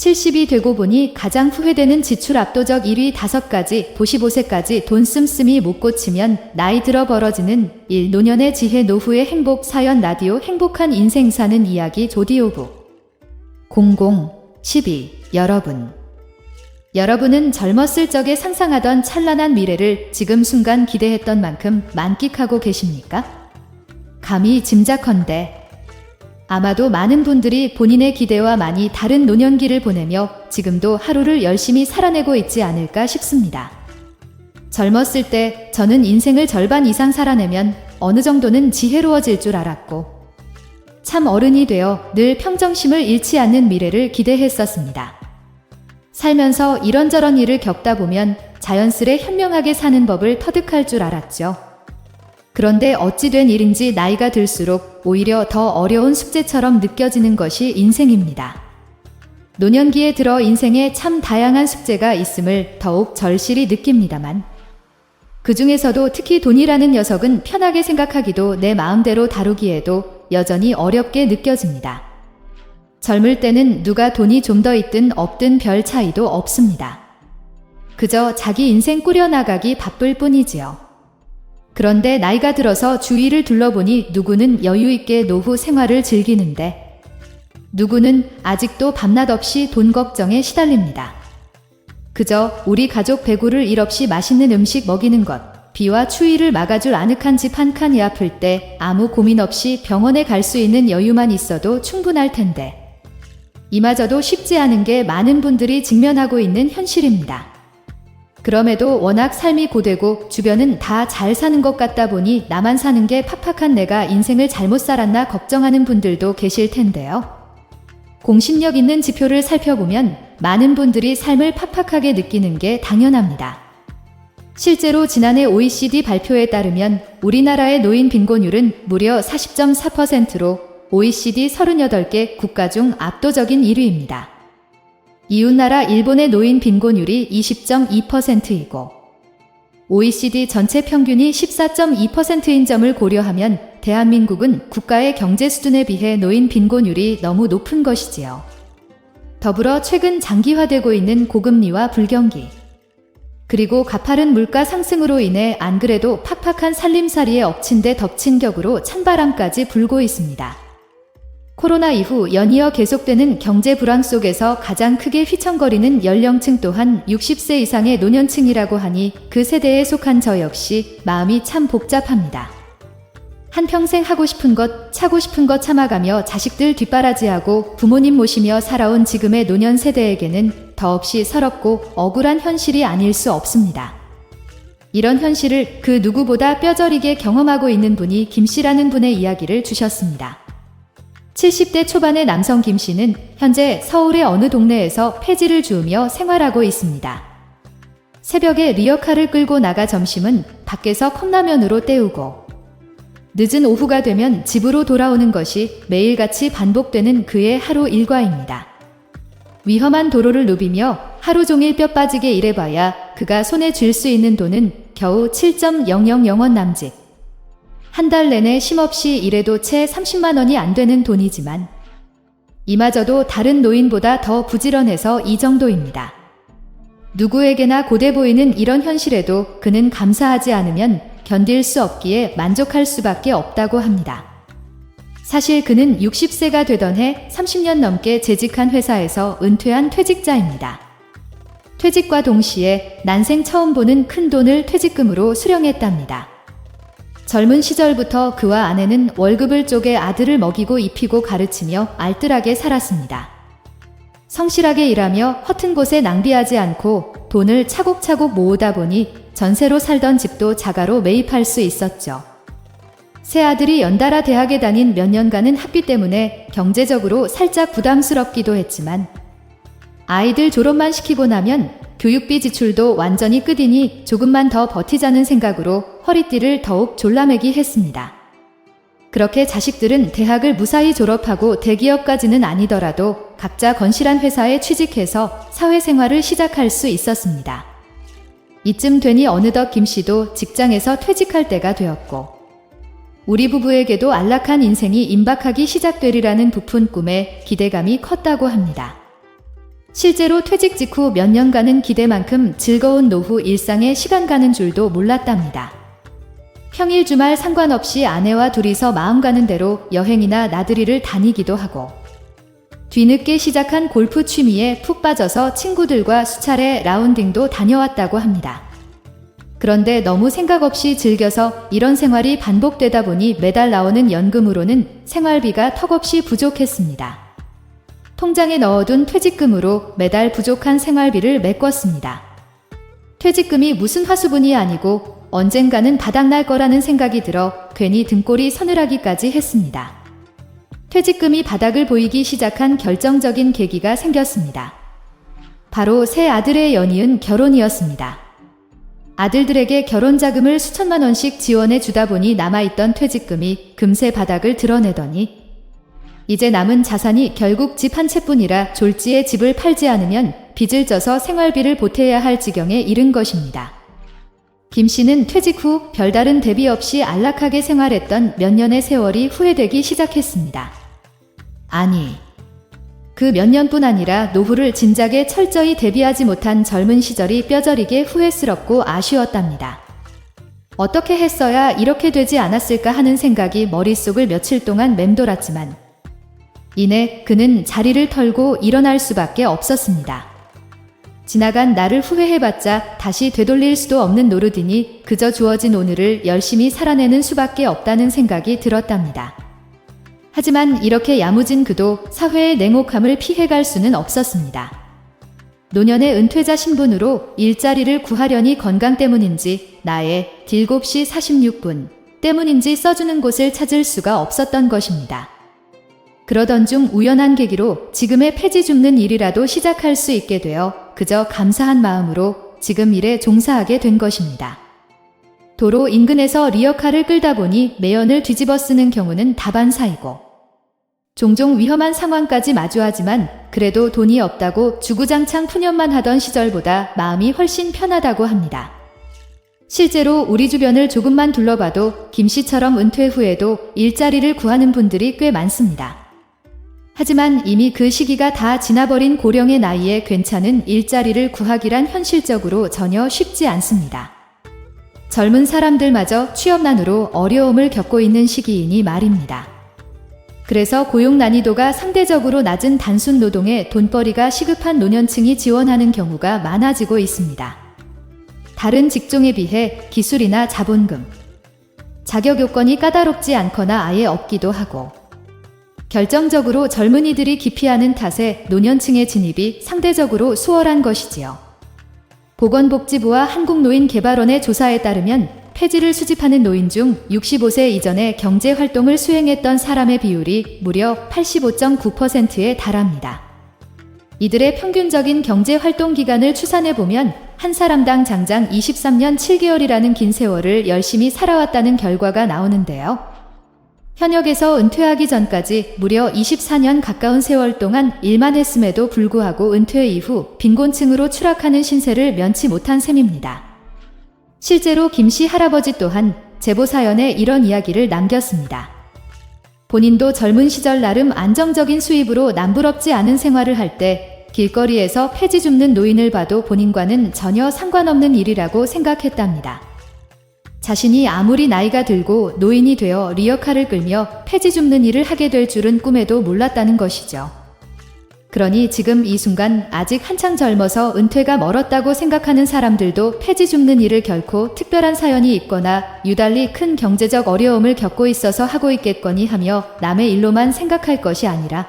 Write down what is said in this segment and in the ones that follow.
70이 되고 보니 가장 후회되는 지출 압도적 1위 5가지, 55세까지 돈 씀씀이 못 고치면 나이 들어 벌어지는 1. 노년의 지혜 노후의 행복 사연 라디오 행복한 인생 사는 이야기 조디오부 0012 여러분은 젊었을 적에 상상하던 찬란한 미래를 지금 순간 기대했던 만큼 만끽하고 계십니까? 감히 짐작컨대 아마도 많은 분들이 본인의 기대와 많이 다른 노년기를 보내며 지금도 하루를 열심히 살아내고 있지 않을까 싶습니다. 젊었을 때 저는 인생을 절반 이상 살아내면 어느 정도는 지혜로워질 줄 알았고 참 어른이 되어 늘 평정심을 잃지 않는 미래를 기대했었습니다. 살면서 이런저런 일을 겪다 보면 자연스레 현명하게 사는 법을 터득할 줄 알았죠. 그런데 어찌 된 일인지 나이가 들수록 오히려 더 어려운 숙제처럼 느껴지는 것이 인생입니다. 노년기에 들어 인생에 참 다양한 숙제가 있음을 더욱 절실히 느낍니다만 그 중에서도 특히 돈이라는 녀석은 편하게 생각하기도 내 마음대로 다루기에도 여전히 어렵게 느껴집니다. 젊을 때는 누가 돈이 좀 더 있든 없든 별 차이도 없습니다. 그저 자기 인생 꾸려나가기 바쁠 뿐이지요. 그런데 나이가 들어서 주위를 둘러보니 누구는 여유있게 노후 생활을 즐기는데 누구는 아직도 밤낮 없이 돈 걱정에 시달립니다. 그저 우리 가족 배구를 일 없이 맛있는 음식 먹이는 것, 비와 추위를 막아줄 아늑한 집 한 칸이 아플 때 아무 고민 없이 병원에 갈 수 있는 여유만 있어도 충분할 텐데 이마저도 쉽지 않은 게 많은 분들이 직면하고 있는 현실입니다. 그럼에도 워낙 삶이 고되고 주변은 다 잘 사는 것 같다 보니 나만 사는 게 팍팍한 내가 인생을 잘못 살았나 걱정하는 분들도 계실 텐데요. 공신력 있는 지표를 살펴보면 많은 분들이 삶을 팍팍하게 느끼는 게 당연합니다. 실제로 지난해 OECD 발표에 따르면 우리나라의 노인 빈곤율은 무려 40.4%로 OECD 38개 국가 중 압도적인 1위입니다. 이웃나라 일본의 노인 빈곤율이 20.2%이고 OECD 전체 평균이 14.2%인 점을 고려하면 대한민국은 국가의 경제 수준에 비해 노인 빈곤율이 너무 높은 것이지요. 더불어 최근 장기화되고 있는 고금리와 불경기 그리고 가파른 물가 상승으로 인해 안 그래도 팍팍한 살림살이에 엎친 데 덮친 격으로 찬바람까지 불고 있습니다. 코로나 이후 연이어 계속되는 경제 불황 속에서 가장 크게 휘청거리는 연령층 또한 60세 이상의 노년층이라고 하니 그 세대에 속한 저 역시 마음이 참 복잡합니다. 한평생 하고 싶은 것, 차고 싶은 것 참아가며 자식들 뒷바라지하고 부모님 모시며 살아온 지금의 노년 세대에게는 더없이 서럽고 억울한 현실이 아닐 수 없습니다. 이런 현실을 그 누구보다 뼈저리게 경험하고 있는 분이 김 씨라는 분의 이야기를 주셨습니다. 70대 초반의 남성 김 씨는 현재 서울의 어느 동네에서 폐지를 주우며 생활하고 있습니다. 새벽에 리어카를 끌고 나가 점심은 밖에서 컵라면으로 때우고 늦은 오후가 되면 집으로 돌아오는 것이 매일같이 반복되는 그의 하루 일과입니다. 위험한 도로를 누비며 하루 종일 뼈 빠지게 일해봐야 그가 손에 쥘 수 있는 돈은 겨우 7.000원 남짓. 한 달 내내 쉼없이 일해도 채 30만 원이 안 되는 돈이지만 이마저도 다른 노인보다 더 부지런해서 이 정도입니다. 누구에게나 고돼 보이는 이런 현실에도 그는 감사하지 않으면 견딜 수 없기에 만족할 수밖에 없다고 합니다. 사실 그는 60세가 되던 해 30년 넘게 재직한 회사에서 은퇴한 퇴직자입니다. 퇴직과 동시에 난생 처음 보는 큰 돈을 퇴직금으로 수령했답니다. 젊은 시절부터 그와 아내는 월급을 쪼개 아들을 먹이고 입히고 가르치며 알뜰하게 살았습니다. 성실하게 일하며 허튼 곳에 낭비하지 않고 돈을 차곡차곡 모으다 보니 전세로 살던 집도 자가로 매입할 수 있었죠. 새 아들이 연달아 대학에 다닌 몇 년간은 학비 때문에 경제적으로 살짝 부담스럽기도 했지만 아이들 졸업만 시키고 나면 교육비 지출도 완전히 끝이니 조금만 더 버티자는 생각으로 허리띠를 더욱 졸라매기 했습니다. 그렇게 자식들은 대학을 무사히 졸업하고 대기업까지는 아니더라도 각자 건실한 회사에 취직해서 사회생활을 시작할 수 있었습니다. 이쯤 되니 어느덧 김 씨도 직장에서 퇴직할 때가 되었고 우리 부부에게도 안락한 인생이 임박하기 시작되리라는 부푼 꿈에 기대감이 컸다고 합니다. 실제로 퇴직 직후 몇 년간은 기대만큼 즐거운 노후 일상에 시간 가는 줄도 몰랐답니다. 평일 주말 상관없이 아내와 둘이서 마음 가는 대로 여행이나 나들이를 다니기도 하고, 뒤늦게 시작한 골프 취미에 푹 빠져서 친구들과 수차례 라운딩도 다녀왔다고 합니다. 그런데 너무 생각 없이 즐겨서 이런 생활이 반복되다 보니 매달 나오는 연금으로는 생활비가 턱없이 부족했습니다. 통장에 넣어둔 퇴직금으로 매달 부족한 생활비를 메꿨습니다. 퇴직금이 무슨 화수분이 아니고 언젠가는 바닥날 거라는 생각이 들어 괜히 등골이 서늘하기까지 했습니다. 퇴직금이 바닥을 보이기 시작한 결정적인 계기가 생겼습니다. 바로 새 아들의 연이은 결혼이었습니다. 아들들에게 결혼자금을 수천만 원씩 지원해 주다 보니 남아있던 퇴직금이 금세 바닥을 드러내더니 이제 남은 자산이 결국 집 한 채뿐이라 졸지에 집을 팔지 않으면 빚을 져서 생활비를 보태야 할 지경에 이른 것입니다. 김 씨는 퇴직 후 별다른 대비 없이 안락하게 생활했던 몇 년의 세월이 후회되기 시작했습니다. 아니, 그 몇 년뿐 아니라 노후를 진작에 철저히 대비하지 못한 젊은 시절이 뼈저리게 후회스럽고 아쉬웠답니다. 어떻게 했어야 이렇게 되지 않았을까 하는 생각이 머릿속을 며칠 동안 맴돌았지만 이내 그는 자리를 털고 일어날 수밖에 없었습니다. 지나간 날을 후회해봤자 다시 되돌릴 수도 없는 노릇이니 그저 주어진 오늘을 열심히 살아내는 수밖에 없다는 생각이 들었답니다. 하지만 이렇게 야무진 그도 사회의 냉혹함을 피해갈 수는 없었습니다. 노년의 은퇴자 신분으로 일자리를 구하려니 건강 때문인지 나의 7시 46분 때문인지 써주는 곳을 찾을 수가 없었던 것입니다. 그러던 중 우연한 계기로 지금의 폐지 줍는 일이라도 시작할 수 있게 되어 그저 감사한 마음으로 지금 일에 종사하게 된 것입니다. 도로 인근에서 리어카를 끌다 보니 매연을 뒤집어 쓰는 경우는 다반사이고 종종 위험한 상황까지 마주하지만 그래도 돈이 없다고 주구장창 푸념만 하던 시절보다 마음이 훨씬 편하다고 합니다. 실제로 우리 주변을 조금만 둘러봐도 김 씨처럼 은퇴 후에도 일자리를 구하는 분들이 꽤 많습니다. 하지만 이미 그 시기가 다 지나버린 고령의 나이에 괜찮은 일자리를 구하기란 현실적으로 전혀 쉽지 않습니다. 젊은 사람들마저 취업난으로 어려움을 겪고 있는 시기이니 말입니다. 그래서 고용 난이도가 상대적으로 낮은 단순 노동에 돈벌이가 시급한 노년층이 지원하는 경우가 많아지고 있습니다. 다른 직종에 비해 기술이나 자본금, 자격 요건이 까다롭지 않거나 아예 없기도 하고 결정적으로 젊은이들이 기피하는 탓에 노년층의 진입이 상대적으로 수월한 것이지요. 보건복지부와 한국노인개발원의 조사에 따르면 폐지를 수집하는 노인 중 65세 이전에 경제활동을 수행했던 사람의 비율이 무려 85.9%에 달합니다. 이들의 평균적인 경제활동 기간을 추산해보면 한 사람당 장장 23년 7개월이라는 긴 세월을 열심히 살아왔다는 결과가 나오는데요. 현역에서 은퇴하기 전까지 무려 24년 가까운 세월 동안 일만 했음에도 불구하고 은퇴 이후 빈곤층으로 추락하는 신세를 면치 못한 셈입니다. 실제로 김 씨 할아버지 또한 제보 사연에 이런 이야기를 남겼습니다. 본인도 젊은 시절 나름 안정적인 수입으로 남부럽지 않은 생활을 할 때 길거리에서 폐지 줍는 노인을 봐도 본인과는 전혀 상관없는 일이라고 생각했답니다. 자신이 아무리 나이가 들고 노인이 되어 리어카를 끌며 폐지 줍는 일을 하게 될 줄은 꿈에도 몰랐다는 것이죠. 그러니 지금 이 순간 아직 한창 젊어서 은퇴가 멀었다고 생각하는 사람들도 폐지 줍는 일을 결코 특별한 사연이 있거나 유달리 큰 경제적 어려움을 겪고 있어서 하고 있겠거니 하며 남의 일로만 생각할 것이 아니라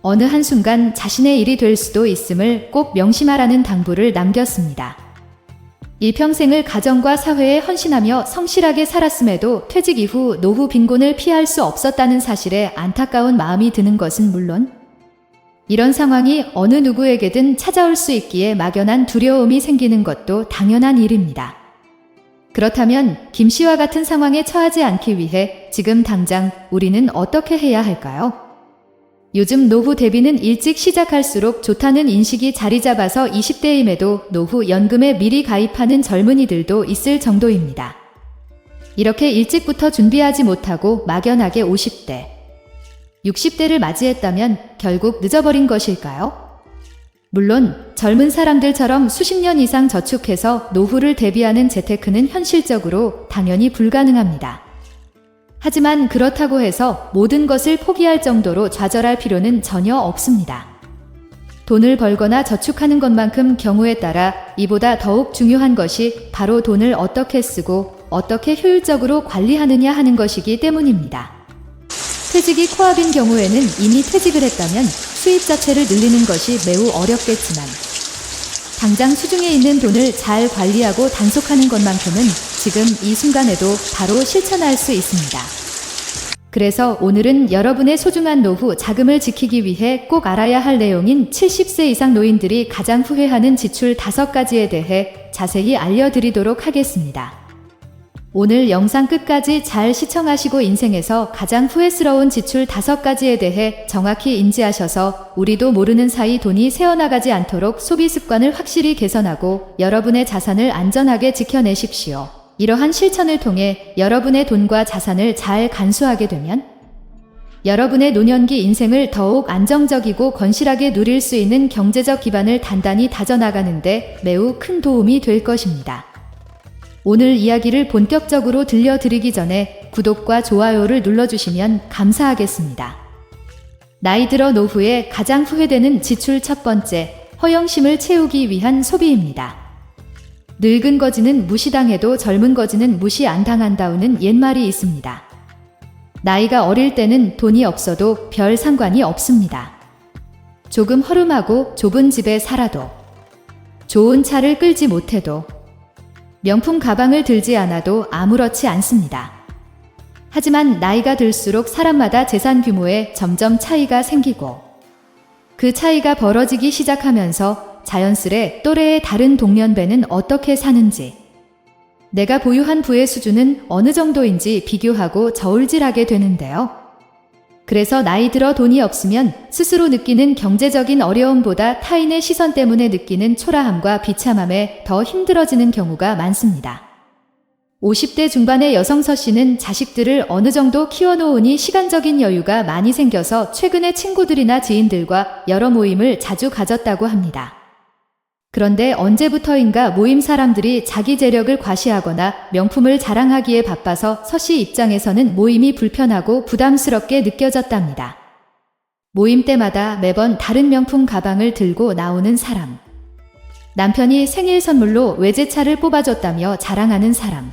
어느 한순간 자신의 일이 될 수도 있음을 꼭 명심하라는 당부를 남겼습니다. 일평생을 가정과 사회에 헌신하며 성실하게 살았음에도 퇴직 이후 노후 빈곤을 피할 수 없었다는 사실에 안타까운 마음이 드는 것은 물론 이런 상황이 어느 누구에게든 찾아올 수 있기에 막연한 두려움이 생기는 것도 당연한 일입니다. 그렇다면 김 씨와 같은 상황에 처하지 않기 위해 지금 당장 우리는 어떻게 해야 할까요? 요즘 노후 대비는 일찍 시작할수록 좋다는 인식이 자리 잡아서 20대임에도 노후 연금에 미리 가입하는 젊은이들도 있을 정도입니다. 이렇게 일찍부터 준비하지 못하고 막연하게 50대, 60대를 맞이했다면 결국 늦어버린 것일까요? 물론 젊은 사람들처럼 수십 년 이상 저축해서 노후를 대비하는 재테크는 현실적으로 당연히 불가능합니다. 하지만 그렇다고 해서 모든 것을 포기할 정도로 좌절할 필요는 전혀 없습니다. 돈을 벌거나 저축하는 것만큼 경우에 따라 이보다 더욱 중요한 것이 바로 돈을 어떻게 쓰고 어떻게 효율적으로 관리하느냐 하는 것이기 때문입니다. 퇴직이 코앞인 경우에는 이미 퇴직을 했다면 수입 자체를 늘리는 것이 매우 어렵겠지만 당장 수중에 있는 돈을 잘 관리하고 단속하는 것만큼은 지금 이 순간에도 바로 실천할 수 있습니다. 그래서 오늘은 여러분의 소중한 노후 자금을 지키기 위해 꼭 알아야 할 내용인 70세 이상 노인들이 가장 후회하는 지출 5가지에 대해 자세히 알려드리도록 하겠습니다. 오늘 영상 끝까지 잘 시청하시고 인생에서 가장 후회스러운 지출 5가지에 대해 정확히 인지하셔서 우리도 모르는 사이 돈이 새어나가지 않도록 소비 습관을 확실히 개선하고 여러분의 자산을 안전하게 지켜내십시오. 이러한 실천을 통해 여러분의 돈과 자산을 잘 간수하게 되면 여러분의 노년기 인생을 더욱 안정적이고 건실하게 누릴 수 있는 경제적 기반을 단단히 다져나가는데 매우 큰 도움이 될 것입니다. 오늘 이야기를 본격적으로 들려드리기 전에 구독과 좋아요를 눌러주시면 감사하겠습니다. 나이 들어 노후에 가장 후회되는 지출 첫 번째, 허영심을 채우기 위한 소비입니다. 늙은 거지는 무시당해도 젊은 거지는 무시 안 당한다우는 옛말이 있습니다. 나이가 어릴 때는 돈이 없어도 별 상관이 없습니다. 조금 허름하고 좁은 집에 살아도, 좋은 차를 끌지 못해도, 명품 가방을 들지 않아도 아무렇지 않습니다. 하지만 나이가 들수록 사람마다 재산 규모에 점점 차이가 생기고 그 차이가 벌어지기 시작하면서 자연스레 또래의 다른 동년배는 어떻게 사는지, 내가 보유한 부의 수준은 어느 정도인지 비교하고 저울질하게 되는데요. 그래서 나이 들어 돈이 없으면 스스로 느끼는 경제적인 어려움보다 타인의 시선 때문에 느끼는 초라함과 비참함에 더 힘들어지는 경우가 많습니다. 50대 중반의 여성 서 씨는 자식들을 어느 정도 키워놓으니 시간적인 여유가 많이 생겨서 최근에 친구들이나 지인들과 여러 모임을 자주 가졌다고 합니다. 그런데 언제부터인가 모임 사람들이 자기 재력을 과시하거나 명품을 자랑하기에 바빠서 서 씨 입장에서는 모임이 불편하고 부담스럽게 느껴졌답니다. 모임 때마다 매번 다른 명품 가방을 들고 나오는 사람, 남편이 생일 선물로 외제차를 뽑아줬다며 자랑하는 사람,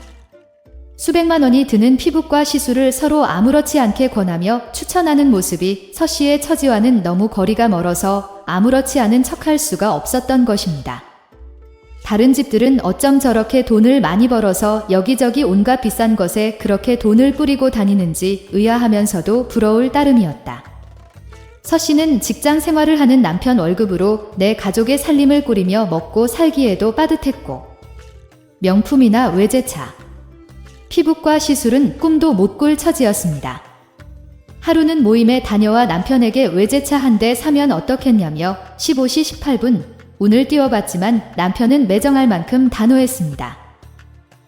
수백만 원이 드는 피부과 시술을 서로 아무렇지 않게 권하며 추천하는 모습이 서 씨의 처지와는 너무 거리가 멀어서 아무렇지 않은 척할 수가 없었던 것입니다. 다른 집들은 어쩜 저렇게 돈을 많이 벌어서 여기저기 온갖 비싼 것에 그렇게 돈을 뿌리고 다니는지 의아하면서도 부러울 따름이었다. 서 씨는 직장 생활을 하는 남편 월급으로 내 가족의 살림을 꾸리며 먹고 살기에도 빠듯했고, 명품이나 외제차, 피부과 시술은 꿈도 못 꿀 처지였습니다. 하루는 모임에 다녀와 남편에게 외제차 한 대 사면 어떻겠냐며 15시 18분 운을 띄워봤지만 남편은 매정할 만큼 단호했습니다.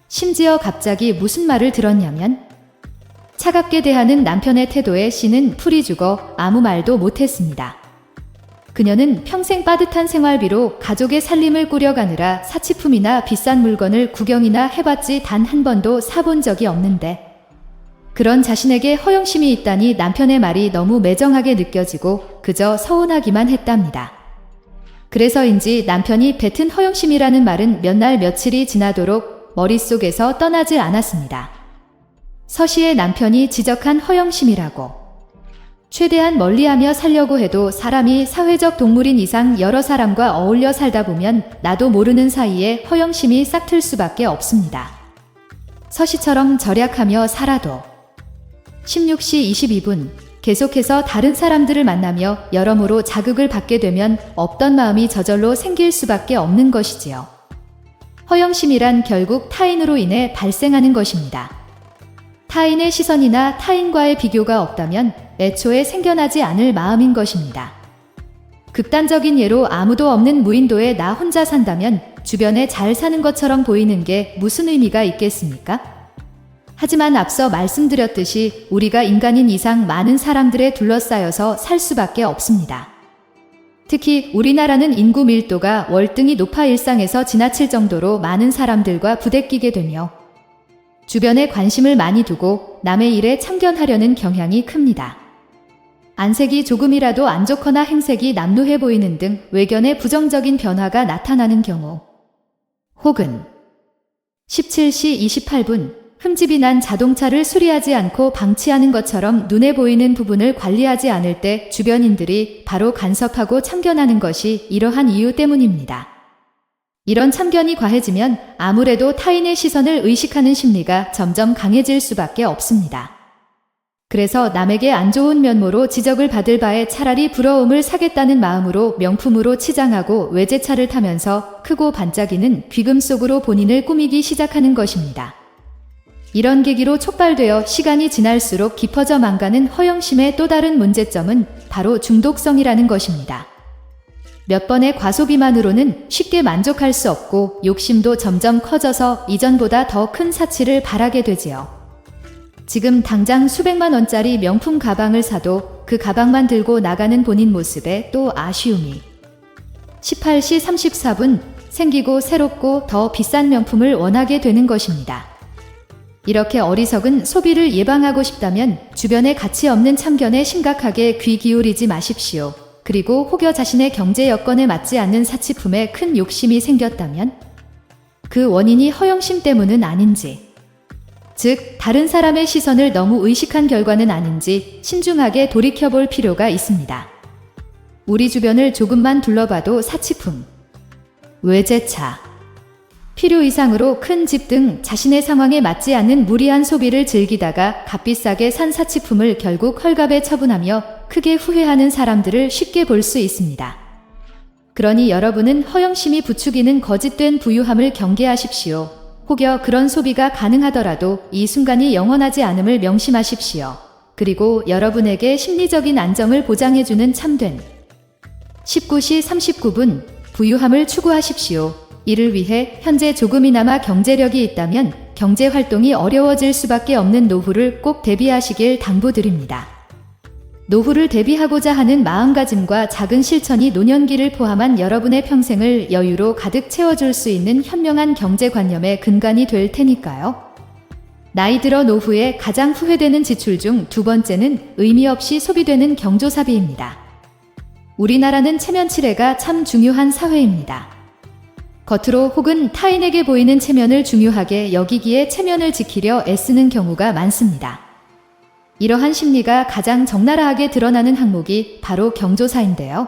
심지어 갑자기 무슨 말을 들었냐면 차갑게 대하는 남편의 태도에 씨는 풀이 죽어 아무 말도 못했습니다. 그녀는 평생 빠듯한 생활비로 가족의 살림을 꾸려가느라 사치품이나 비싼 물건을 구경이나 해봤지 단 한 번도 사본 적이 없는데 그런 자신에게 허영심이 있다니 남편의 말이 너무 매정하게 느껴지고 그저 서운하기만 했답니다. 그래서인지 남편이 뱉은 허영심이라는 말은 몇 날 며칠이 지나도록 머릿속에서 떠나질 않았습니다. 서 씨의 남편이 지적한 허영심이라고. 최대한 멀리하며 살려고 해도 사람이 사회적 동물인 이상 여러 사람과 어울려 살다 보면 나도 모르는 사이에 허영심이 싹틀 수밖에 없습니다. 서 씨처럼 절약하며 살아도 16시 22분 계속해서 다른 사람들을 만나며 여러모로 자극을 받게 되면 없던 마음이 저절로 생길 수밖에 없는 것이지요. 허영심이란 결국 타인으로 인해 발생하는 것입니다. 타인의 시선이나 타인과의 비교가 없다면 애초에 생겨나지 않을 마음인 것입니다. 극단적인 예로 아무도 없는 무인도에 나 혼자 산다면 주변에 잘 사는 것처럼 보이는 게 무슨 의미가 있겠습니까? 하지만 앞서 말씀드렸듯이 우리가 인간인 이상 많은 사람들에 둘러싸여서 살 수밖에 없습니다. 특히 우리나라는 인구 밀도가 월등히 높아 일상에서 지나칠 정도로 많은 사람들과 부대끼게 되며 주변에 관심을 많이 두고 남의 일에 참견하려는 경향이 큽니다. 안색이 조금이라도 안 좋거나 행색이 남루해 보이는 등 외견에 부정적인 변화가 나타나는 경우, 혹은 17시 28분 흠집이 난 자동차를 수리하지 않고 방치하는 것처럼 눈에 보이는 부분을 관리하지 않을 때 주변인들이 바로 간섭하고 참견하는 것이 이러한 이유 때문입니다. 이런 참견이 과해지면 아무래도 타인의 시선을 의식하는 심리가 점점 강해질 수밖에 없습니다. 그래서 남에게 안 좋은 면모로 지적을 받을 바에 차라리 부러움을 사겠다는 마음으로 명품으로 치장하고 외제차를 타면서 크고 반짝이는 귀금 속으로 본인을 꾸미기 시작하는 것입니다. 이런 계기로 촉발되어 시간이 지날수록 깊어져만 가는 허영심의 또 다른 문제점은 바로 중독성이라는 것입니다. 몇 번의 과소비만으로는 쉽게 만족할 수 없고 욕심도 점점 커져서 이전보다 더 큰 사치를 바라게 되지요. 지금 당장 수백만 원짜리 명품 가방을 사도 그 가방만 들고 나가는 본인 모습에 또 아쉬움이. 18시 34분 생기고 새롭고 더 비싼 명품을 원하게 되는 것입니다. 이렇게 어리석은 소비를 예방하고 싶다면 주변에 가치 없는 참견에 심각하게 귀 기울이지 마십시오. 그리고 혹여 자신의 경제 여건에 맞지 않는 사치품에 큰 욕심이 생겼다면 그 원인이 허영심 때문은 아닌지, 즉 다른 사람의 시선을 너무 의식한 결과는 아닌지 신중하게 돌이켜볼 필요가 있습니다. 우리 주변을 조금만 둘러봐도 사치품, 외제차, 필요 이상으로 큰 집 등 자신의 상황에 맞지 않는 무리한 소비를 즐기다가 값비싸게 산 사치품을 결국 헐값에 처분하며 크게 후회하는 사람들을 쉽게 볼 수 있습니다. 그러니 여러분은 허영심이 부추기는 거짓된 부유함을 경계하십시오. 혹여 그런 소비가 가능하더라도 이 순간이 영원하지 않음을 명심하십시오. 그리고 여러분에게 심리적인 안정을 보장해주는 참된 19시 39분 부유함을 추구하십시오. 이를 위해 현재 조금이나마 경제력이 있다면 경제 활동이 어려워질 수밖에 없는 노후를 꼭 대비하시길 당부드립니다. 노후를 대비하고자 하는 마음가짐과 작은 실천이 노년기를 포함한 여러분의 평생을 여유로 가득 채워줄 수 있는 현명한 경제관념의 근간이 될 테니까요. 나이 들어 노후에 가장 후회되는 지출 중 두 번째는 의미 없이 소비되는 경조사비입니다. 우리나라는 체면치레가 참 중요한 사회입니다. 겉으로 혹은 타인에게 보이는 체면을 중요하게 여기기에 체면을 지키려 애쓰는 경우가 많습니다. 이러한 심리가 가장 적나라하게 드러나는 항목이 바로 경조사인데요.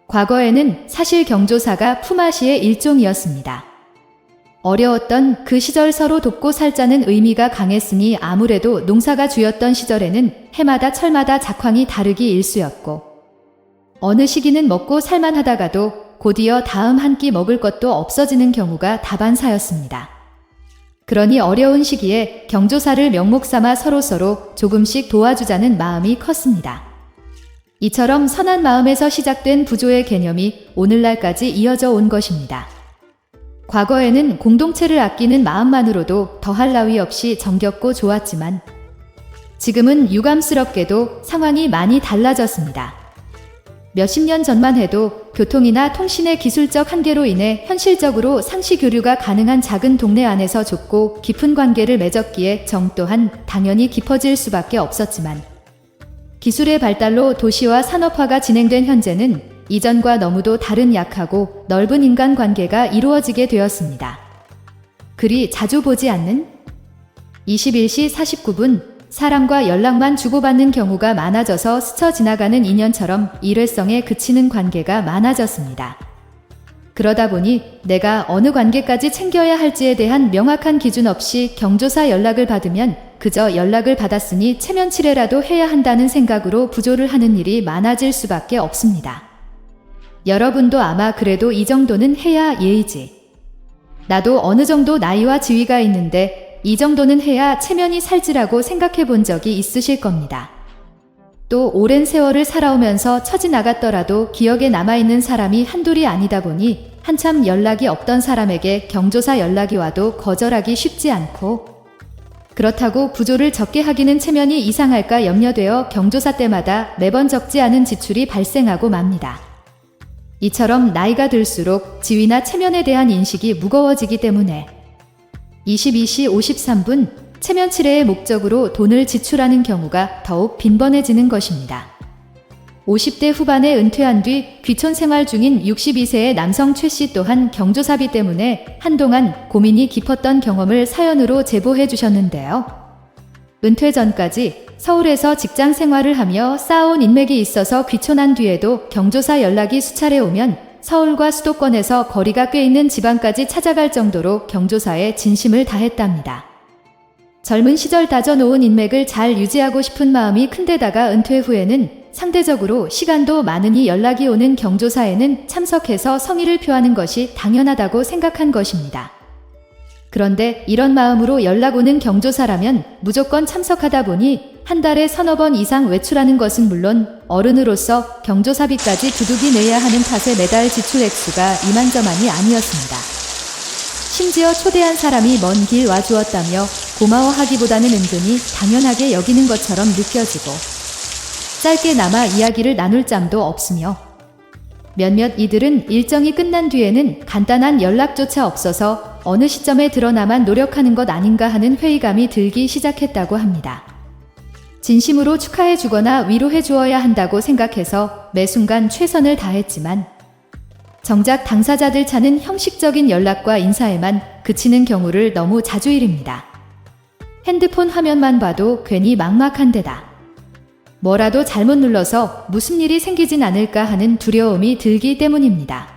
과거에는 사실 경조사가 품앗이의 일종이었습니다. 어려웠던 그 시절 서로 돕고 살자는 의미가 강했으니 아무래도 농사가 주였던 시절에는 해마다 철마다 작황이 다르기 일쑤였고 어느 시기는 먹고 살만하다가도 곧이어 다음 한 끼 먹을 것도 없어지는 경우가 다반사였습니다. 그러니 어려운 시기에 경조사를 명목 삼아 서로서로 조금씩 도와주자는 마음이 컸습니다. 이처럼 선한 마음에서 시작된 부조의 개념이 오늘날까지 이어져 온 것입니다. 과거에는 공동체를 아끼는 마음만으로도 더할 나위 없이 정겹고 좋았지만 지금은 유감스럽게도 상황이 많이 달라졌습니다. 몇십 년 전만 해도 교통이나 통신의 기술적 한계로 인해 현실적으로 상시 교류가 가능한 작은 동네 안에서 좁고 깊은 관계를 맺었기에 정 또한 당연히 깊어질 수밖에 없었지만 기술의 발달로 도시와 산업화가 진행된 현재는 이전과 너무도 다른 약하고 넓은 인간관계가 이루어지게 되었습니다. 그리 자주 보지 않는 21시 49분 사람과 연락만 주고받는 경우가 많아져서 스쳐 지나가는 인연처럼 일회성에 그치는 관계가 많아졌습니다. 그러다 보니 내가 어느 관계까지 챙겨야 할지에 대한 명확한 기준 없이 경조사 연락을 받으면 그저 연락을 받았으니 체면치레라도 해야 한다는 생각으로 부조를 하는 일이 많아질 수밖에 없습니다. 여러분도 아마 그래도 이 정도는 해야 예의지. 나도 어느 정도 나이와 지위가 있는데 이 정도는 해야 체면이 살지라고 생각해 본 적이 있으실 겁니다. 또 오랜 세월을 살아오면서 처지 나갔더라도 기억에 남아있는 사람이 한둘이 아니다 보니 한참 연락이 없던 사람에게 경조사 연락이 와도 거절하기 쉽지 않고 그렇다고 부조를 적게 하기는 체면이 이상할까 염려되어 경조사 때마다 매번 적지 않은 지출이 발생하고 맙니다. 이처럼 나이가 들수록 지위나 체면에 대한 인식이 무거워지기 때문에 22시 53분 체면 치레의 목적으로 돈을 지출하는 경우가 더욱 빈번해지는 것입니다. 50대 후반에 은퇴한 뒤 귀촌 생활 중인 62세의 남성 최 씨 또한 경조사비 때문에 한동안 고민이 깊었던 경험을 사연으로 제보해 주셨는데요. 은퇴 전까지 서울에서 직장 생활을 하며 쌓아온 인맥이 있어서 귀촌한 뒤에도 경조사 연락이 수차례 오면 서울과 수도권에서 거리가 꽤 있는 지방까지 찾아갈 정도로 경조사에 진심을 다했답니다. 젊은 시절 다져놓은 인맥을 잘 유지하고 싶은 마음이 큰데다가 은퇴 후에는 상대적으로 시간도 많으니 연락이 오는 경조사에는 참석해서 성의를 표하는 것이 당연하다고 생각한 것입니다. 그런데 이런 마음으로 연락 오는 경조사라면 무조건 참석하다 보니 한 달에 서너 번 이상 외출하는 것은 물론 어른으로서 경조사비까지 두둑이 내야 하는 탓에 매달 지출 액수가 이만저만이 아니었습니다. 심지어 초대한 사람이 먼 길 와주었다며 고마워하기보다는 은근히 당연하게 여기는 것처럼 느껴지고 짧게나마 이야기를 나눌 짬도 없으며 몇몇 이들은 일정이 끝난 뒤에는 간단한 연락조차 없어서 어느 시점에 드러나만 노력하는 것 아닌가 하는 회의감이 들기 시작했다고 합니다. 진심으로 축하해 주거나 위로해 주어야 한다고 생각해서 매 순간 최선을 다했지만 정작 당사자들 찾는 형식적인 연락과 인사에만 그치는 경우를 너무 자주 일입니다. 핸드폰 화면만 봐도 괜히 막막한 데다 뭐라도 잘못 눌러서 무슨 일이 생기진 않을까 하는 두려움이 들기 때문입니다.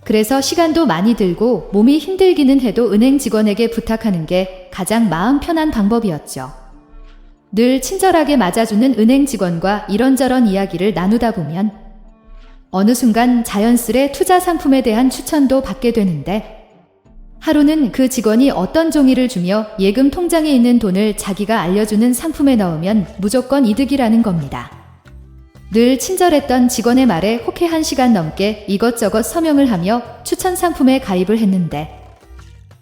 그래서 시간도 많이 들고 몸이 힘들기는 해도 은행 직원에게 부탁하는 게 가장 마음 편한 방법이었죠. 늘 친절하게 맞아주는 은행 직원과 이런저런 이야기를 나누다 보면 어느 순간 자연스레 투자 상품에 대한 추천도 받게 되는데 하루는 그 직원이 어떤 종이를 주며 예금 통장에 있는 돈을 자기가 알려주는 상품에 넣으면 무조건 이득이라는 겁니다. 늘 친절했던 직원의 말에 혹해 1시간 넘게 이것저것 서명을 하며 추천 상품에 가입을 했는데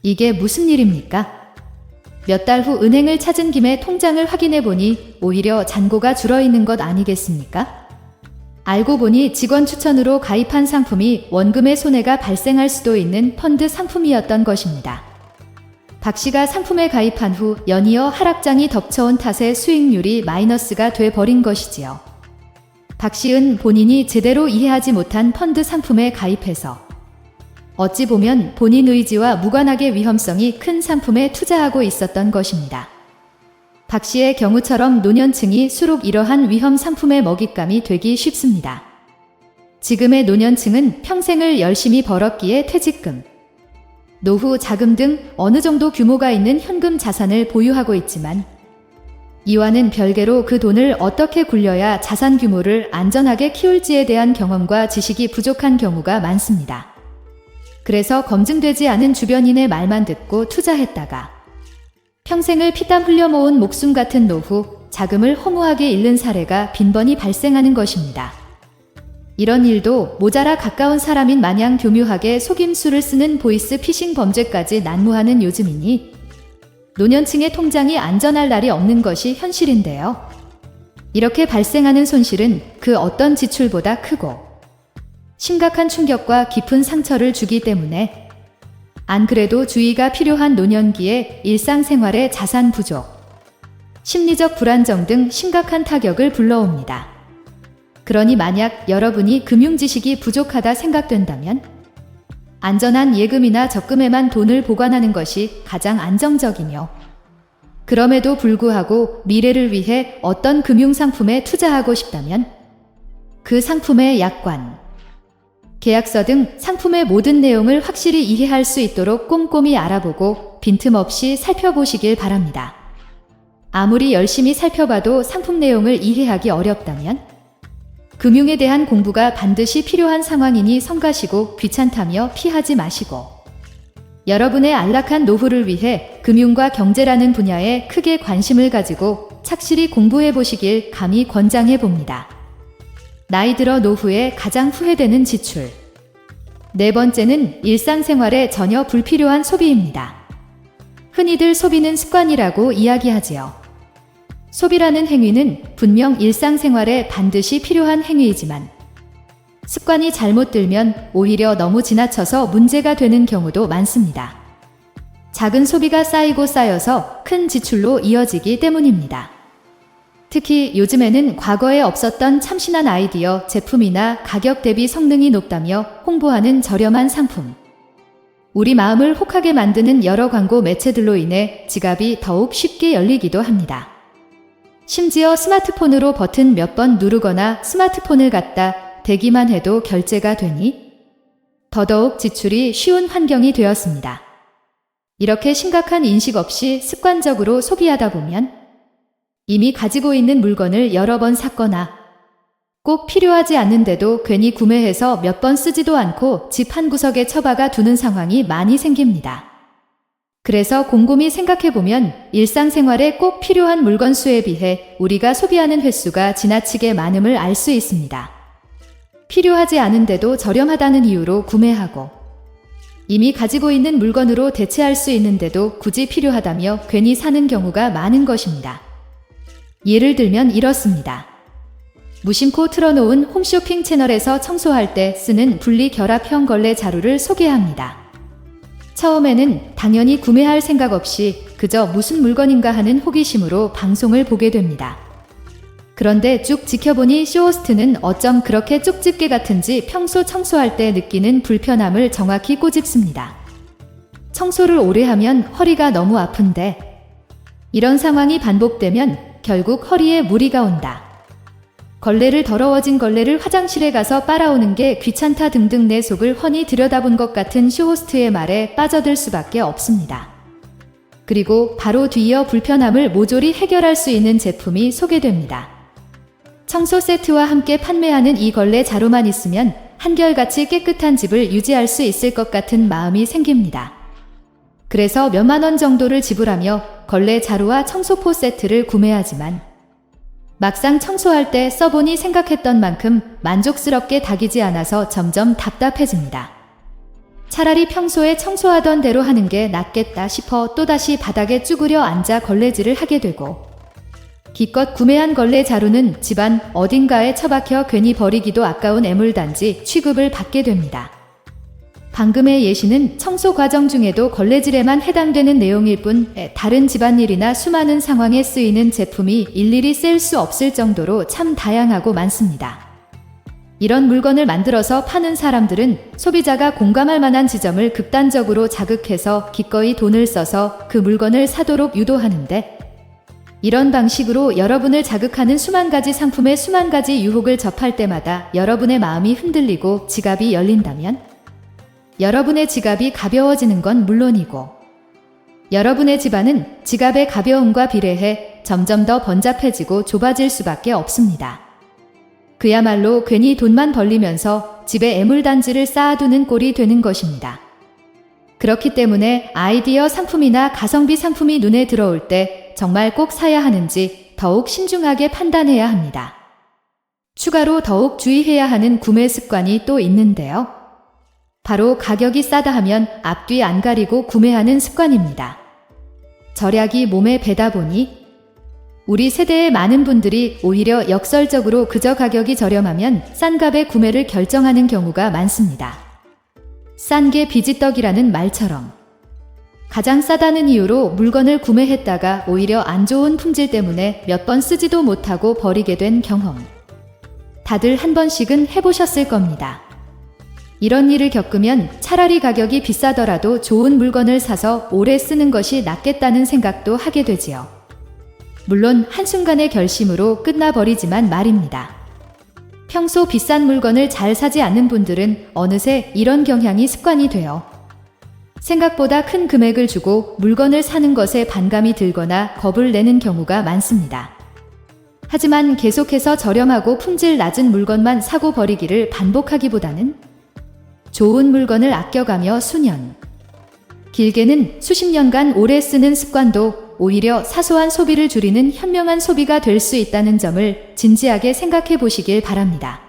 이게 무슨 일입니까? 몇 달 후 은행을 찾은 김에 통장을 확인해 보니 오히려 잔고가 줄어있는 것 아니겠습니까? 알고 보니 직원 추천으로 가입한 상품이 원금의 손해가 발생할 수도 있는 펀드 상품이었던 것입니다. 박 씨가 상품에 가입한 후 연이어 하락장이 덮쳐온 탓에 수익률이 마이너스가 돼버린 것이지요. 박 씨는 본인이 제대로 이해하지 못한 펀드 상품에 가입해서 어찌 보면 본인 의지와 무관하게 위험성이 큰 상품에 투자하고 있었던 것입니다. 박 씨의 경우처럼 노년층이 수록 이러한 위험 상품의 먹잇감이 되기 쉽습니다. 지금의 노년층은 평생을 열심히 벌었기에 퇴직금, 노후 자금 등 어느 정도 규모가 있는 현금 자산을 보유하고 있지만 이와는 별개로 그 돈을 어떻게 굴려야 자산 규모를 안전하게 키울지에 대한 경험과 지식이 부족한 경우가 많습니다. 그래서 검증되지 않은 주변인의 말만 듣고 투자했다가 평생을 피땀 흘려 모은 목숨 같은 노후, 자금을 허무하게 잃는 사례가 빈번히 발생하는 것입니다. 이런 일도 모자라 가까운 사람인 마냥 교묘하게 속임수를 쓰는 보이스 피싱 범죄까지 난무하는 요즘이니 노년층의 통장이 안전할 날이 없는 것이 현실인데요. 이렇게 발생하는 손실은 그 어떤 지출보다 크고 심각한 충격과 깊은 상처를 주기 때문에 안 그래도 주의가 필요한 노년기에 일상생활의 자산 부족, 심리적 불안정 등 심각한 타격을 불러옵니다. 그러니 만약 여러분이 금융 지식이 부족하다 생각된다면 안전한 예금이나 적금에만 돈을 보관하는 것이 가장 안정적이며 그럼에도 불구하고 미래를 위해 어떤 금융상품에 투자하고 싶다면 그 상품의 약관, 계약서 등 상품의 모든 내용을 확실히 이해할 수 있도록 꼼꼼히 알아보고 빈틈없이 살펴보시길 바랍니다. 아무리 열심히 살펴봐도 상품 내용을 이해하기 어렵다면 금융에 대한 공부가 반드시 필요한 상황이니 성가시고 귀찮다며 피하지 마시고 여러분의 안락한 노후를 위해 금융과 경제라는 분야에 크게 관심을 가지고 착실히 공부해 보시길 감히 권장해 봅니다. 나이 들어 노후에 가장 후회되는 지출. 네 번째는 일상생활에 전혀 불필요한 소비입니다. 흔히들 소비는 습관이라고 이야기하지요. 소비라는 행위는 분명 일상생활에 반드시 필요한 행위이지만 습관이 잘못 들면 오히려 너무 지나쳐서 문제가 되는 경우도 많습니다. 작은 소비가 쌓이고 쌓여서 큰 지출로 이어지기 때문입니다. 특히 요즘에는 과거에 없었던 참신한 아이디어, 제품이나 가격 대비 성능이 높다며 홍보하는 저렴한 상품, 우리 마음을 혹하게 만드는 여러 광고 매체들로 인해 지갑이 더욱 쉽게 열리기도 합니다. 심지어 스마트폰으로 버튼 몇 번 누르거나 스마트폰을 갖다 대기만 해도 결제가 되니 더더욱 지출이 쉬운 환경이 되었습니다. 이렇게 심각한 인식 없이 습관적으로 소비하다 보면 이미 가지고 있는 물건을 여러 번 샀거나 꼭 필요하지 않는데도 괜히 구매해서 몇 번 쓰지도 않고 집 한 구석에 처박아 두는 상황이 많이 생깁니다. 그래서 곰곰이 생각해보면 일상생활에 꼭 필요한 물건 수에 비해 우리가 소비하는 횟수가 지나치게 많음을 알 수 있습니다. 필요하지 않은데도 저렴하다는 이유로 구매하고 이미 가지고 있는 물건으로 대체할 수 있는데도 굳이 필요하다며 괜히 사는 경우가 많은 것입니다. 예를 들면 이렇습니다. 무심코 틀어놓은 홈쇼핑 채널에서 청소할 때 쓰는 분리 결합형 걸레 자루를 소개합니다. 처음에는 당연히 구매할 생각 없이 그저 무슨 물건인가 하는 호기심으로 방송을 보게 됩니다. 그런데 쭉 지켜보니 쇼호스트는 어쩜 그렇게 쪽집게 같은지 평소 청소할 때 느끼는 불편함을 정확히 꼬집습니다. 청소를 오래 하면 허리가 너무 아픈데 이런 상황이 반복되면 결국 허리에 무리가 온다. 걸레를 더러워진 걸레를 화장실에 가서 빨아오는 게 귀찮다 등등 내 속을 훤히 들여다본 것 같은 쇼호스트의 말에 빠져들 수밖에 없습니다. 그리고 바로 뒤이어 불편함을 모조리 해결할 수 있는 제품이 소개됩니다. 청소 세트와 함께 판매하는 이 걸레 자루만 있으면 한결같이 깨끗한 집을 유지할 수 있을 것 같은 마음이 생깁니다. 그래서 몇만 원 정도를 지불하며 걸레 자루와 청소포 세트를 구매하지만 막상 청소할 때 써보니 생각했던 만큼 만족스럽게 다기지 않아서 점점 답답해집니다. 차라리 평소에 청소하던 대로 하는 게 낫겠다 싶어 또다시 바닥에 쭈그려 앉아 걸레질을 하게 되고 기껏 구매한 걸레 자루는 집안 어딘가에 처박혀 괜히 버리기도 아까운 애물단지 취급을 받게 됩니다. 방금의 예시는 청소 과정 중에도 걸레질에만 해당되는 내용일 뿐 다른 집안일이나 수많은 상황에 쓰이는 제품이 일일이 셀 수 없을 정도로 참 다양하고 많습니다. 이런 물건을 만들어서 파는 사람들은 소비자가 공감할 만한 지점을 극단적으로 자극해서 기꺼이 돈을 써서 그 물건을 사도록 유도하는데 이런 방식으로 여러분을 자극하는 수만 가지 상품의 수만 가지 유혹을 접할 때마다 여러분의 마음이 흔들리고 지갑이 열린다면 여러분의 지갑이 가벼워지는 건 물론이고 여러분의 집안은 지갑의 가벼움과 비례해 점점 더 번잡해지고 좁아질 수밖에 없습니다. 그야말로 괜히 돈만 벌리면서 집에 애물단지를 쌓아두는 꼴이 되는 것입니다. 그렇기 때문에 아이디어 상품이나 가성비 상품이 눈에 들어올 때 정말 꼭 사야 하는지 더욱 신중하게 판단해야 합니다. 추가로 더욱 주의해야 하는 구매 습관이 또 있는데요. 바로 가격이 싸다 하면 앞뒤 안 가리고 구매하는 습관입니다. 절약이 몸에 배다 보니 우리 세대의 많은 분들이 오히려 역설적으로 그저 가격이 저렴하면 싼 값에 구매를 결정하는 경우가 많습니다. 싼 게 비지떡이라는 말처럼 가장 싸다는 이유로 물건을 구매했다가 오히려 안 좋은 품질 때문에 몇 번 쓰지도 못하고 버리게 된 경험. 다들 한 번씩은 해보셨을 겁니다. 이런 일을 겪으면 차라리 가격이 비싸더라도 좋은 물건을 사서 오래 쓰는 것이 낫겠다는 생각도 하게 되지요. 물론 한순간의 결심으로 끝나버리지만 말입니다. 평소 비싼 물건을 잘 사지 않는 분들은 어느새 이런 경향이 습관이 되어 생각보다 큰 금액을 주고 물건을 사는 것에 반감이 들거나 겁을 내는 경우가 많습니다. 하지만 계속해서 저렴하고 품질 낮은 물건만 사고 버리기를 반복하기보다는 좋은 물건을 아껴가며 수년, 길게는 수십 년간 오래 쓰는 습관도 오히려 사소한 소비를 줄이는 현명한 소비가 될 수 있다는 점을 진지하게 생각해 보시길 바랍니다.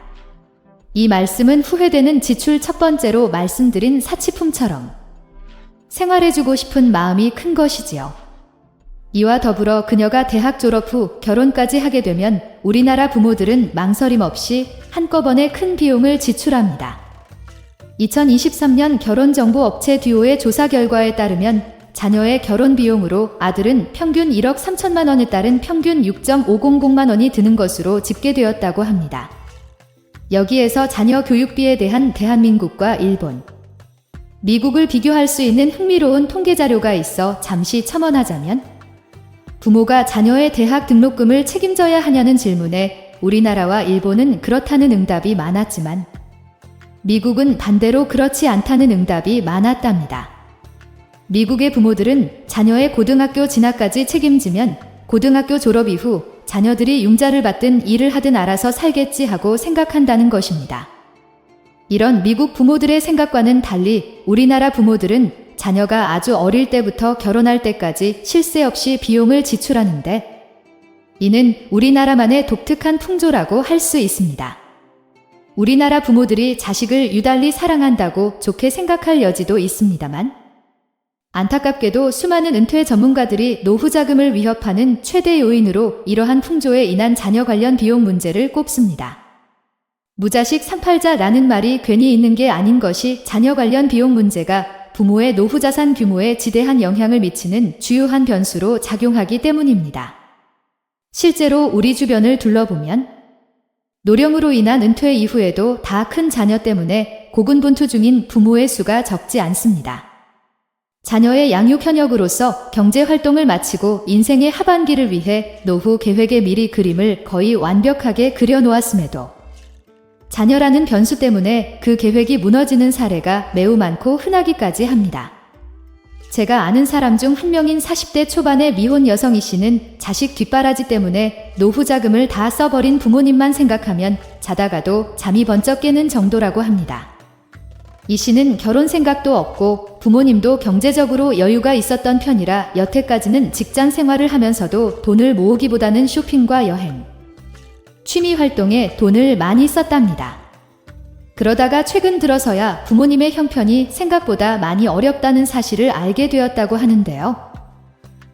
이 말씀은 후회되는 지출 첫 번째로 말씀드린 사치품처럼 생활해주고 싶은 마음이 큰 것이지요. 이와 더불어 그녀가 대학 졸업 후 결혼까지 하게 되면 우리나라 부모들은 망설임 없이 한꺼번에 큰 비용을 지출합니다. 2023년 결혼정보업체 듀오의 조사 결과에 따르면 자녀의 결혼 비용으로 아들은 평균 1억 3천만 원에 딸은 평균 6.500만 원이 드는 것으로 집계되었다고 합니다. 여기에서 자녀 교육비에 대한 대한민국과 일본, 미국을 비교할 수 있는 흥미로운 통계 자료가 있어 잠시 첨언하자면, 부모가 자녀의 대학 등록금을 책임져야 하냐는 질문에 우리나라와 일본은 그렇다는 응답이 많았지만 미국은 반대로 그렇지 않다는 응답이 많았답니다. 미국의 부모들은 자녀의 고등학교 진학까지 책임지면 고등학교 졸업 이후 자녀들이 융자를 받든 일을 하든 알아서 살겠지 하고 생각한다는 것입니다. 이런 미국 부모들의 생각과는 달리 우리나라 부모들은 자녀가 아주 어릴 때부터 결혼할 때까지 쉴 새 없이 비용을 지출하는데, 이는 우리나라만의 독특한 풍조라고 할 수 있습니다. 우리나라 부모들이 자식을 유달리 사랑한다고 좋게 생각할 여지도 있습니다만, 안타깝게도 수많은 은퇴 전문가들이 노후 자금을 위협하는 최대 요인으로 이러한 풍조에 인한 자녀 관련 비용 문제를 꼽습니다. 무자식 상팔자라는 말이 괜히 있는 게 아닌 것이 자녀 관련 비용 문제가 부모의 노후 자산 규모에 지대한 영향을 미치는 주요한 변수로 작용하기 때문입니다. 실제로 우리 주변을 둘러보면 노령으로 인한 은퇴 이후에도 다 큰 자녀 때문에 고군분투 중인 부모의 수가 적지 않습니다. 자녀의 양육 현역으로서 경제활동을 마치고 인생의 하반기를 위해 노후 계획의 미리 그림을 거의 완벽하게 그려놓았음에도 자녀라는 변수 때문에 그 계획이 무너지는 사례가 매우 많고 흔하기까지 합니다. 제가 아는 사람 중 한 명인 40대 초반의 미혼 여성 이 씨는 자식 뒷바라지 때문에 노후 자금을 다 써버린 부모님만 생각하면 자다가도 잠이 번쩍 깨는 정도라고 합니다. 이 씨는 결혼 생각도 없고 부모님도 경제적으로 여유가 있었던 편이라 여태까지는 직장 생활을 하면서도 돈을 모으기보다는 쇼핑과 여행, 취미 활동에 돈을 많이 썼답니다. 그러다가 최근 들어서야 부모님의 형편이 생각보다 많이 어렵다는 사실을 알게 되었다고 하는데요.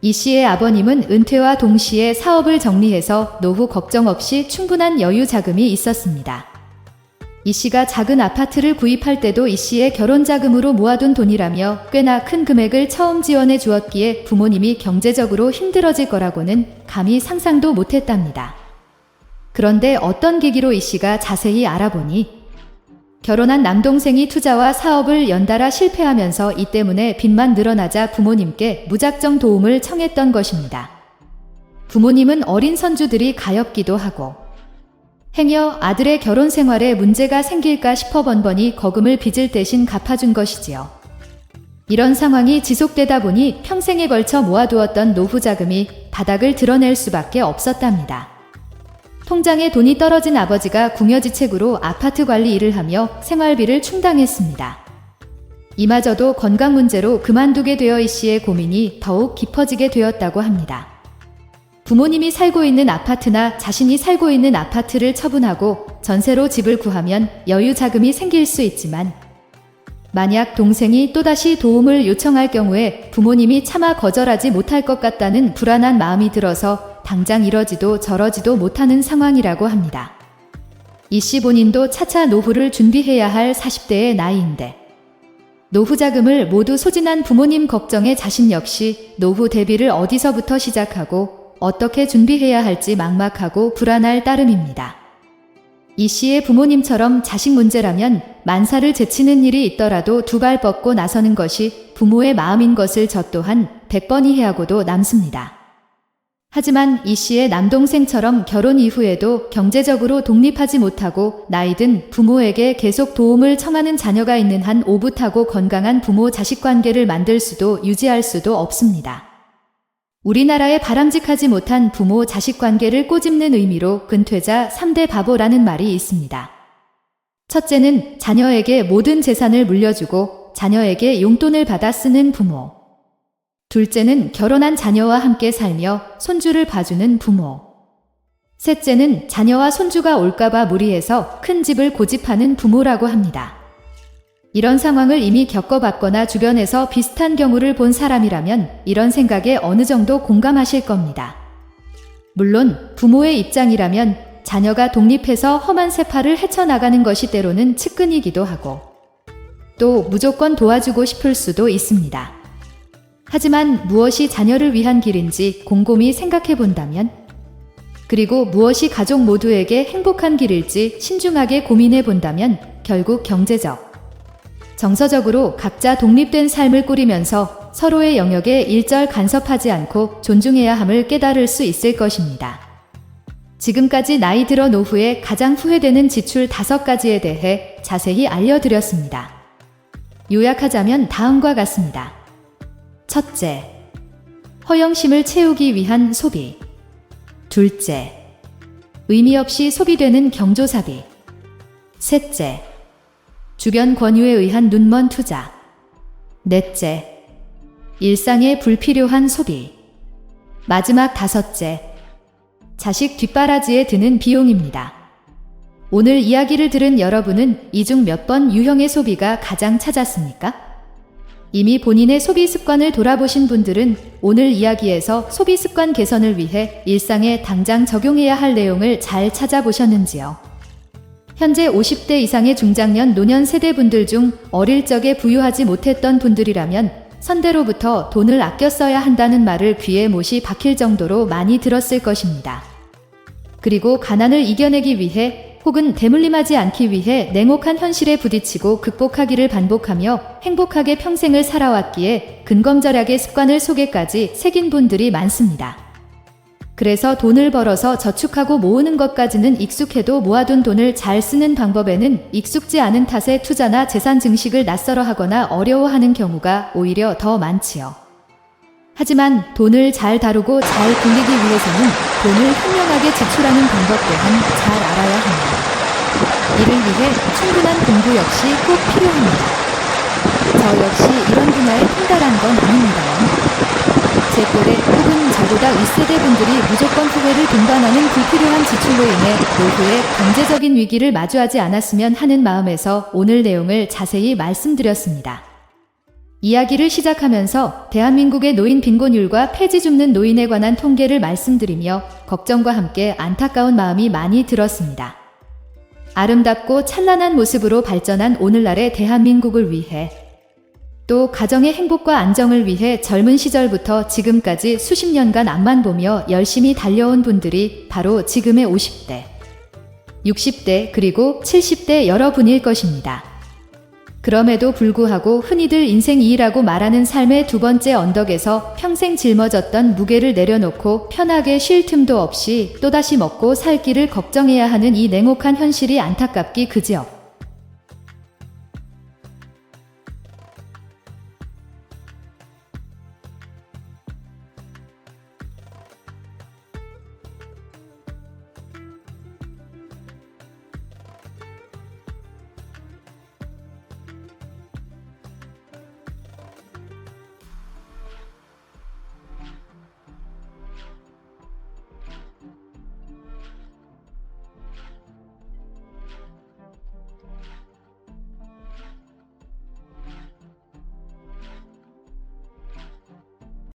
이 씨의 아버님은 은퇴와 동시에 사업을 정리해서 노후 걱정 없이 충분한 여유 자금이 있었습니다. 이 씨가 작은 아파트를 구입할 때도 이 씨의 결혼 자금으로 모아둔 돈이라며 꽤나 큰 금액을 처음 지원해 주었기에 부모님이 경제적으로 힘들어질 거라고는 감히 상상도 못했답니다. 그런데 어떤 계기로 이 씨가 자세히 알아보니 결혼한 남동생이 투자와 사업을 연달아 실패하면서 이 때문에 빚만 늘어나자 부모님께 무작정 도움을 청했던 것입니다. 부모님은 어린 손주들이 가엾기도 하고 행여 아들의 결혼 생활에 문제가 생길까 싶어 번번이 거금을 빚을 대신 갚아준 것이지요. 이런 상황이 지속되다 보니 평생에 걸쳐 모아두었던 노후 자금이 바닥을 드러낼 수밖에 없었답니다. 통장에 돈이 떨어진 아버지가 궁여지책으로 아파트 관리 일을 하며 생활비를 충당했습니다. 이마저도 건강 문제로 그만두게 되어 이 씨의 고민이 더욱 깊어지게 되었다고 합니다. 부모님이 살고 있는 아파트나 자신이 살고 있는 아파트를 처분하고 전세로 집을 구하면 여유 자금이 생길 수 있지만 만약 동생이 또다시 도움을 요청할 경우에 부모님이 차마 거절하지 못할 것 같다는 불안한 마음이 들어서 당장 이러지도 저러지도 못하는 상황이라고 합니다. 이 씨 본인도 차차 노후를 준비해야 할 40대의 나이인데 노후 자금을 모두 소진한 부모님 걱정에 자신 역시 노후 대비를 어디서부터 시작하고 어떻게 준비해야 할지 막막하고 불안할 따름입니다. 이 씨의 부모님처럼 자식 문제라면 만사를 제치는 일이 있더라도 두 발 뻗고 나서는 것이 부모의 마음인 것을 저 또한 100번 이해하고도 남습니다. 하지만 이 씨의 남동생처럼 결혼 이후에도 경제적으로 독립하지 못하고 나이든 부모에게 계속 도움을 청하는 자녀가 있는 한 오붓하고 건강한 부모-자식 관계를 만들 수도 유지할 수도 없습니다. 우리나라의 바람직하지 못한 부모-자식 관계를 꼬집는 의미로 근퇴자 3대 바보라는 말이 있습니다. 첫째는 자녀에게 모든 재산을 물려주고 자녀에게 용돈을 받아 쓰는 부모. 둘째는 결혼한 자녀와 함께 살며 손주를 봐주는 부모. 셋째는 자녀와 손주가 올까봐 무리해서 큰 집을 고집하는 부모라고 합니다. 이런 상황을 이미 겪어봤거나 주변에서 비슷한 경우를 본 사람이라면 이런 생각에 어느 정도 공감하실 겁니다. 물론 부모의 입장이라면 자녀가 독립해서 험한 세파를 헤쳐나가는 것이 때로는 측근이기도 하고 또 무조건 도와주고 싶을 수도 있습니다. 하지만 무엇이 자녀를 위한 길인지 곰곰이 생각해 본다면, 그리고 무엇이 가족 모두에게 행복한 길일지 신중하게 고민해 본다면 결국 경제적, 정서적으로 각자 독립된 삶을 꾸리면서 서로의 영역에 일절 간섭하지 않고 존중해야 함을 깨달을 수 있을 것입니다. 지금까지 나이 들어 노후에 가장 후회되는 지출 5가지에 대해 자세히 알려드렸습니다. 요약하자면 다음과 같습니다. 첫째, 허영심을 채우기 위한 소비. 둘째, 의미 없이 소비되는 경조사비. 셋째, 주변 권유에 의한 눈먼 투자. 넷째, 일상에 불필요한 소비. 마지막 5째, 자식 뒷바라지에 드는 비용입니다. 오늘 이야기를 들은 여러분은 이 중 몇 번 유형의 소비가 가장 잦았습니까? 이미 본인의 소비 습관을 돌아보신 분들은 오늘 이야기에서 소비 습관 개선을 위해 일상에 당장 적용해야 할 내용을 잘 찾아보셨는지요? 현재 50대 이상의 중장년 노년 세대분들 중 어릴 적에 부유하지 못했던 분들이라면 선대로부터 돈을 아껴 써야 한다는 말을 귀에 못이 박힐 정도로 많이 들었을 것입니다. 그리고 가난을 이겨내기 위해 혹은 대물림하지 않기 위해 냉혹한 현실에 부딪히고 극복하기를 반복하며 행복하게 평생을 살아왔기에 근검절약의 습관을 속에까지 새긴 분들이 많습니다. 그래서 돈을 벌어서 저축하고 모으는 것까지는 익숙해도 모아둔 돈을 잘 쓰는 방법에는 익숙지 않은 탓에 투자나 재산 증식을 낯설어 하거나 어려워하는 경우가 오히려 더 많지요. 하지만 돈을 잘 다루고 잘 굴리기 위해서는 돈을 현명하게 지출하는 방법 또한 잘 알아야 합니다. 이를 위해 충분한 공부 역시 꼭 필요합니다. 저 역시 이런 분야에 통달한 건 아닙니다만, 제 또래 혹은 저보다 윗세대 분들이 무조건 후회를 동반하는 불필요한 지출로 인해 노후에 경제적인 위기를 마주하지 않았으면 하는 마음에서 오늘 내용을 자세히 말씀드렸습니다. 이야기를 시작하면서 대한민국의 노인 빈곤율과 폐지 줍는 노인에 관한 통계를 말씀드리며 걱정과 함께 안타까운 마음이 많이 들었습니다. 아름답고 찬란한 모습으로 발전한 오늘날의 대한민국을 위해, 또 가정의 행복과 안정을 위해 젊은 시절부터 지금까지 수십 년간 앞만 보며 열심히 달려온 분들이 바로 지금의 50대, 60대 그리고 70대 여러분일 것입니다. 그럼에도 불구하고 흔히들 인생 2라고 말하는 삶의 두 번째 언덕에서 평생 짊어졌던 무게를 내려놓고 편하게 쉴 틈도 없이 또다시 먹고 살 길을 걱정해야 하는 이 냉혹한 현실이 안타깝기 그지없